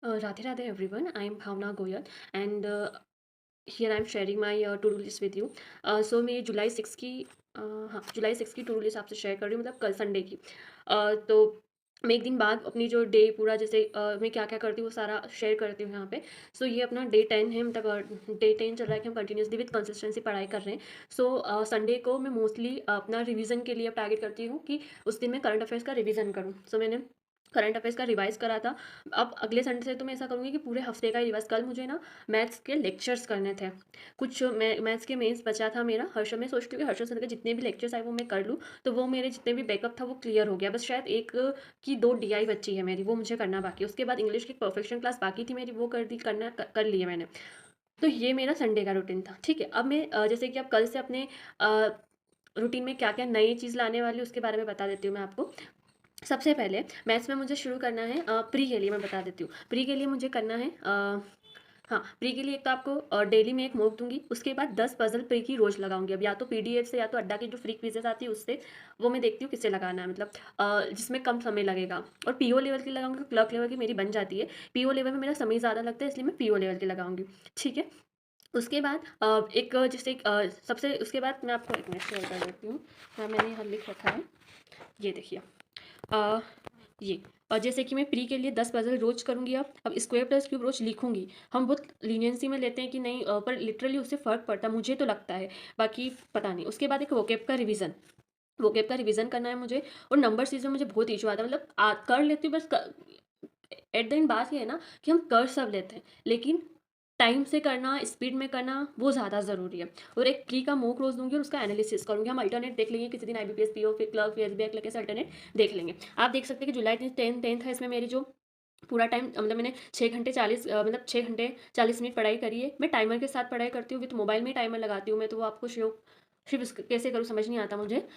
Radhe Radhe everyone. I am Bhavna Goyal and here I am sharing my to-do list with you. मेरी जुलाई 6 की हाँ जुलाई 6 की to do list आपसे share कर रही हूँ, मतलब कल संडे की। तो मैं एक दिन बाद अपनी जो डे पूरा जैसे मैं क्या-क्या करती हूँ वो सारा शेयर करती हूँ यहाँ पे। ये अपना डे 10 है, मतलब डे 10 चल रहा है कि हम कंटिन्यूअसली विद कंसिस्टेंसी पढ़ाई कर रहे हैं। संडे को मैं मोस्टली अपना रिवीजन के लिए अब टारगेट करती हूँ कि उस दिन मैं करंट अफेयर्स का रिवीजन करूँ। मैंने करंट अफेयर्स का रिवाइज़ करा था। अब अगले संडे से तो मैं ऐसा करूँगी कि पूरे हफ्ते का ही रिवाइज़। कल मुझे ना मैथ्स के लेक्चर्स करने थे। कुछ मैथ्स के मेंस बचा था मेरा। मैं सोचती हूँ कि हर्षद सर के जितने भी लेक्चर्स आए वो मैं कर लूँ, तो वो मेरे जितने भी बैकअप था वो क्लियर हो गया। बस शायद 1 की 2 डीआई बची है मेरी, वो मुझे करना बाकी है। उसके बाद इंग्लिश की परफेक्शन क्लास बाकी थी मेरी, वो कर ली है मैंने। तो ये मेरा संडे का रूटीन था, ठीक है। अब मैं जैसे कि अब कल से अपने अ, रूटीन में क्या-क्या नई चीज़ लाने वाली हूँ उसके बारे में बता देती हूँ मैं आपको। सबसे पहले मैथ्स में मुझे शुरू करना है, प्री के लिए मैं बता देती हूँ। प्री के लिए मुझे करना है हाँ, प्री के लिए एक तो आपको डेली में एक मॉक दूँगी, उसके बाद 10 पज़ल प्री की रोज़ लगाऊँगी। अब या तो पीडीएफ से या तो अड्डा की जो फ्री क्विज़ेज़ आती है उससे, वो मैं देखती हूँ किससे लगाना है, मतलब जिसमें कम समय लगेगा। और पीओ लेवल की लगाऊँगी, क्लर्क लेवल की मेरी बन जाती है। पीओ लेवल में मेरा समय ज़्यादा लगता है, इसलिए मैं पीओ लेवल की लगाऊँगी, ठीक है। उसके बाद सबसे उसके बाद मैं आपको एक मिनट शेयर कर देती हूँ। मैंने यहाँ लिख रखा है, ये देखिए। अ, ये और जैसे कि मैं प्री के लिए 10 पज़ल रोज़ करूँगी। अब स्क्वायर प्लस क्यूब रोज़ लिखूँगी। हम बहुत लीनियंसी में लेते हैं कि नहीं, पर लिटरली उससे फ़र्क पड़ता है, मुझे तो लगता है, बाकी पता नहीं। उसके बाद एक वोकैब का रिवीजन करना है मुझे। और नंबर सीरीज़ में मुझे बहुत इश्यू आता है, मतलब कर लेती हूँ बस। एट द एंड बात ये है ना कि हम कर सब लेते हैं, लेकिन टाइम से करना, स्पीड में करना, वो ज़्यादा ज़रूरी है। और एक प्री का मॉक रोज़ दूँगी और उसका एनालिसिस करूँगी। हम अल्टरनेट देख लेंगे, किसी दिन आईबीपीएस, पीओ, फिर क्लर्क, फिर एसबीआई क्लर्क, ऐसे अल्टरनेट देख लेंगे। आप देख सकते हैं कि जुलाई 10th है, इसमें मेरी जो पूरा टाइम, मतलब मैंने 6 घंटे 40 मतलब 6 घंटे 40 मिनट पढ़ाई करी है। मैं टाइमर के साथ पढ़ाई करती हूँ, विद मोबाइल में ही टाइमर लगाती हूँ मैं, तो वो आपको शो फिर कैसे करूँ समझ नहीं आता मुझे,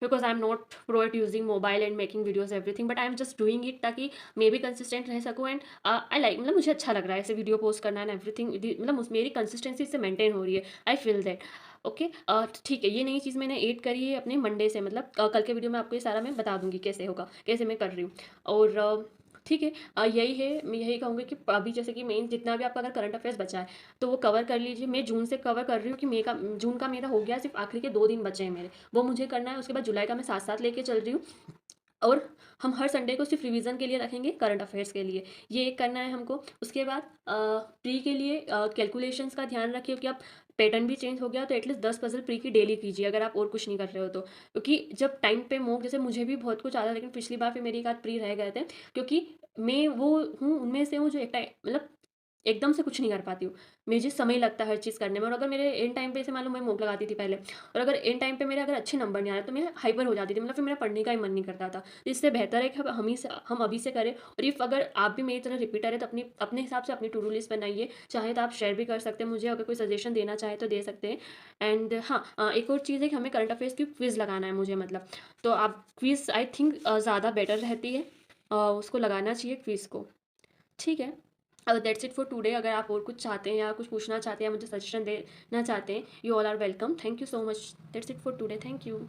because I am not pro at using mobile and making videos everything, but I am just doing it ताकि मैं भी कंसिस्टेंट रह सकूँ। एंड आई लाइक, मतलब मुझे अच्छा लग रहा है ऐसे वीडियो पोस्ट करना एंड एवरीथिंग, मतलब मेरी कंसिस्टेंसी इससे मेंटेन हो रही है। I feel that. ओके, ठीक है, ये नई चीज़ मैंने ऐड करी है अपने मंडे से, मतलब कल के वीडियो में आपको ये सारा मैं बता दूंगी कैसे होगा, कैसे मैं कर रही हूँ। और ठीक है, यही है, मैं यही कहूँगी कि अभी जैसे कि मेन जितना भी आपका अगर करंट अफेयर्स बचा है तो वो कवर कर लीजिए। मैं जून से कवर कर रही हूँ कि जून का मेरा हो गया, सिर्फ आखिरी के 2 दिन बचे हैं मेरे, वो मुझे करना है। उसके बाद जुलाई का मैं साथ-साथ लेके चल रही हूँ। और हम हर संडे को सिर्फ रिवीजन के लिए रखेंगे, करंट अफेयर्स के लिए, ये एक करना है हमको। उसके बाद प्री के लिए कैलकुलेशंस का ध्यान रखिए कि आप पैटर्न भी चेंज हो गया तो एटलीस्ट 10 पजल प्री की डेली कीजिए, अगर आप और कुछ नहीं कर रहे हो तो। क्योंकि जब टाइम पे मॉक, जैसे मुझे भी बहुत कुछ आता, लेकिन पिछली बार फिर मेरी एक आध प्री रह गए थे, क्योंकि मैं वो हूँ उनमें से हूँ जो एक टाइम, मतलब एकदम से कुछ नहीं कर पाती हूँ। मुझे समय लगता है हर चीज़ करने में। और अगर मेरे एंड टाइम पे, जैसे मान लो मैं मॉक लगाती थी पहले, और अगर एंड टाइम पे मेरे अगर अच्छे नंबर नहीं आए तो मैं हाइपर हो जाती थी, मतलब फिर मेरा पढ़ने का ही मन नहीं करता था। तो इससे बेहतर है कि हम अभी से करें। और इफ़ अगर आप भी मेरी तरह रिपीटर है तो अपनी अपने हिसाब से अपनी टू डू लिस्ट बनाइए। चाहे तो आप शेयर भी कर सकते हैं मुझे, अगर कोई सजेशन देना चाहे तो दे सकते हैं। एंड हाँ, एक और चीज़ है कि हमें करंट अफेयर्स की क्विज़ लगाना है मुझे, मतलब। तो आप क्विज़, आई थिंक ज़्यादा बेटर रहती है, उसको लगाना चाहिए क्विज़ को, ठीक है। That's it for today. अगर आप और कुछ चाहते हैं या कुछ पूछना चाहते हैं या मुझे सजेशन देना चाहते हैं, you all are welcome. Thank you so much. That's it for today. Thank you.